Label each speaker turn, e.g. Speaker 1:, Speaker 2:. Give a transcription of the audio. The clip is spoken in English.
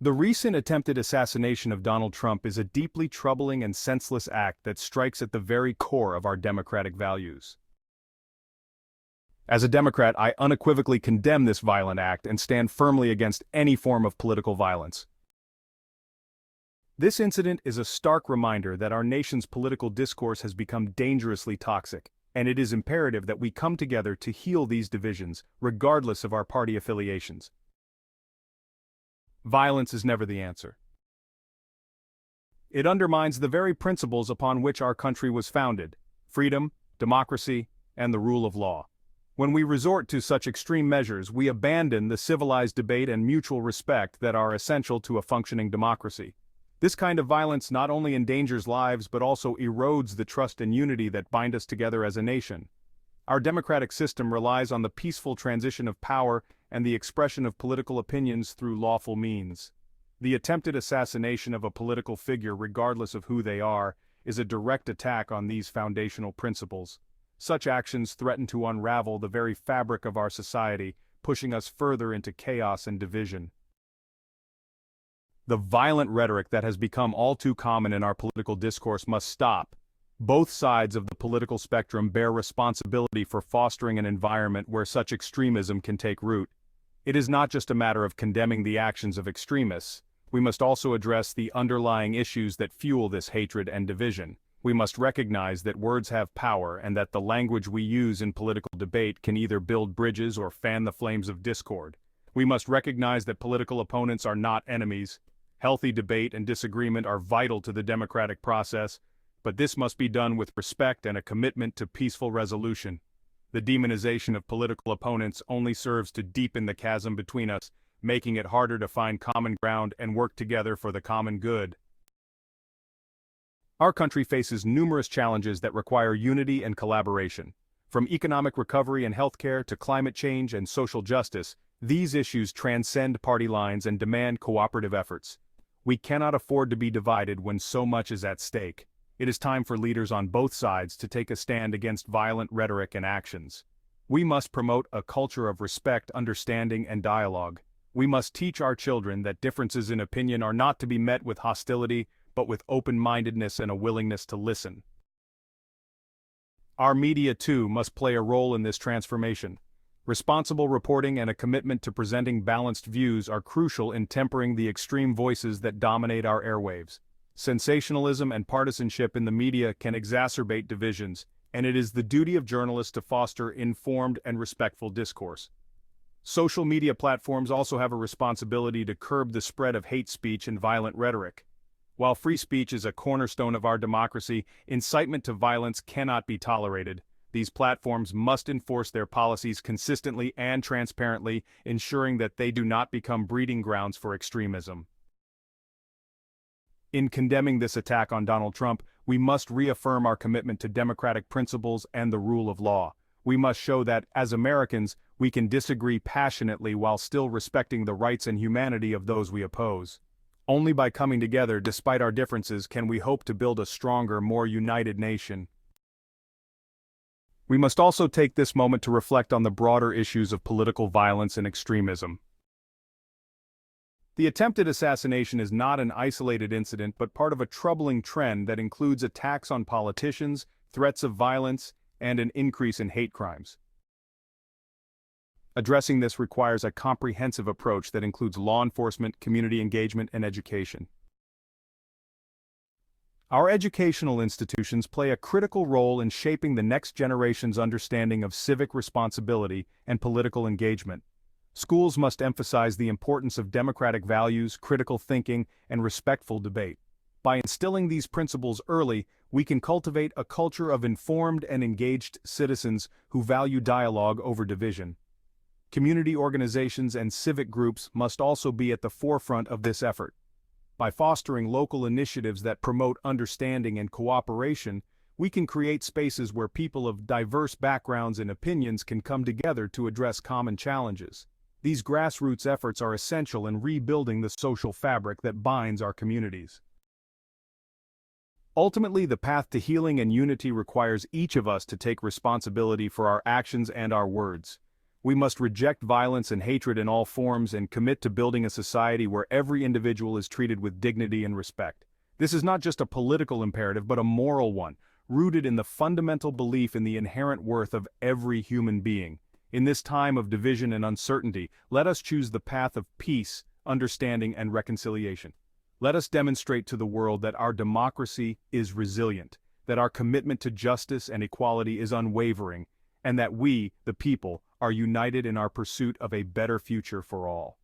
Speaker 1: The recent attempted assassination of Donald Trump is a deeply troubling and senseless act that strikes at the very core of our democratic values. As a Democrat, I unequivocally condemn this violent act and stand firmly against any form of political violence. This incident is a stark reminder that our nation's political discourse has become dangerously toxic, and it is imperative that we come together to heal these divisions, regardless of our party affiliations. Violence is never the answer. It undermines the very principles upon which our country was founded: freedom, democracy, and the rule of law. When we resort to such extreme measures, we abandon the civilized debate and mutual respect that are essential to a functioning democracy. This kind of violence not only endangers lives but also erodes the trust and unity that bind us together as a nation. Our democratic system relies on the peaceful transition of power and the expression of political opinions through lawful means. The attempted assassination of a political figure, regardless of who they are, is a direct attack on these foundational principles. Such actions threaten to unravel the very fabric of our society, pushing us further into chaos and division. The violent rhetoric that has become all too common in our political discourse must stop. Both sides of the political spectrum bear responsibility for fostering an environment where such extremism can take root. It is not just a matter of condemning the actions of extremists. We must also address the underlying issues that fuel this hatred and division. We must recognize that words have power and that the language we use in political debate can either build bridges or fan the flames of discord. We must recognize that political opponents are not enemies. Healthy debate and disagreement are vital to the democratic process, but this must be done with respect and a commitment to peaceful resolution. The demonization of political opponents only serves to deepen the chasm between us, making it harder to find common ground and work together for the common good. Our country faces numerous challenges that require unity and collaboration. From economic recovery and healthcare to climate change and social justice, these issues transcend party lines and demand cooperative efforts. We cannot afford to be divided when so much is at stake. It is time for leaders on both sides to take a stand against violent rhetoric and actions. We must promote a culture of respect, understanding, and dialogue. We must teach our children that differences in opinion are not to be met with hostility, but with open-mindedness and a willingness to listen. Our media, too, must play a role in this transformation. Responsible reporting and a commitment to presenting balanced views are crucial in tempering the extreme voices that dominate our airwaves. Sensationalism and partisanship in the media can exacerbate divisions, and it is the duty of journalists to foster informed and respectful discourse. Social media platforms also have a responsibility to curb the spread of hate speech and violent rhetoric. While free speech is a cornerstone of our democracy, incitement to violence cannot be tolerated. These platforms must enforce their policies consistently and transparently, ensuring that they do not become breeding grounds for extremism. In condemning this attack on Donald Trump, we must reaffirm our commitment to democratic principles and the rule of law. We must show that, as Americans, we can disagree passionately while still respecting the rights and humanity of those we oppose. Only by coming together despite our differences can we hope to build a stronger, more united nation. We must also take this moment to reflect on the broader issues of political violence and extremism. The attempted assassination is not an isolated incident but part of a troubling trend that includes attacks on politicians, threats of violence, and an increase in hate crimes. Addressing this requires a comprehensive approach that includes law enforcement, community engagement, and education. Our educational institutions play a critical role in shaping the next generation's understanding of civic responsibility and political engagement. Schools must emphasize the importance of democratic values, critical thinking, and respectful debate. By instilling these principles early, we can cultivate a culture of informed and engaged citizens who value dialogue over division. Community organizations and civic groups must also be at the forefront of this effort. By fostering local initiatives that promote understanding and cooperation, we can create spaces where people of diverse backgrounds and opinions can come together to address common challenges. These grassroots efforts are essential in rebuilding the social fabric that binds our communities. Ultimately, the path to healing and unity requires each of us to take responsibility for our actions and our words. We must reject violence and hatred in all forms and commit to building a society where every individual is treated with dignity and respect. This is not just a political imperative but a moral one, rooted in the fundamental belief in the inherent worth of every human being. In this time of division and uncertainty, let us choose the path of peace, understanding, and reconciliation. Let us demonstrate to the world that our democracy is resilient, that our commitment to justice and equality is unwavering, and that we, the people, are united in our pursuit of a better future for all.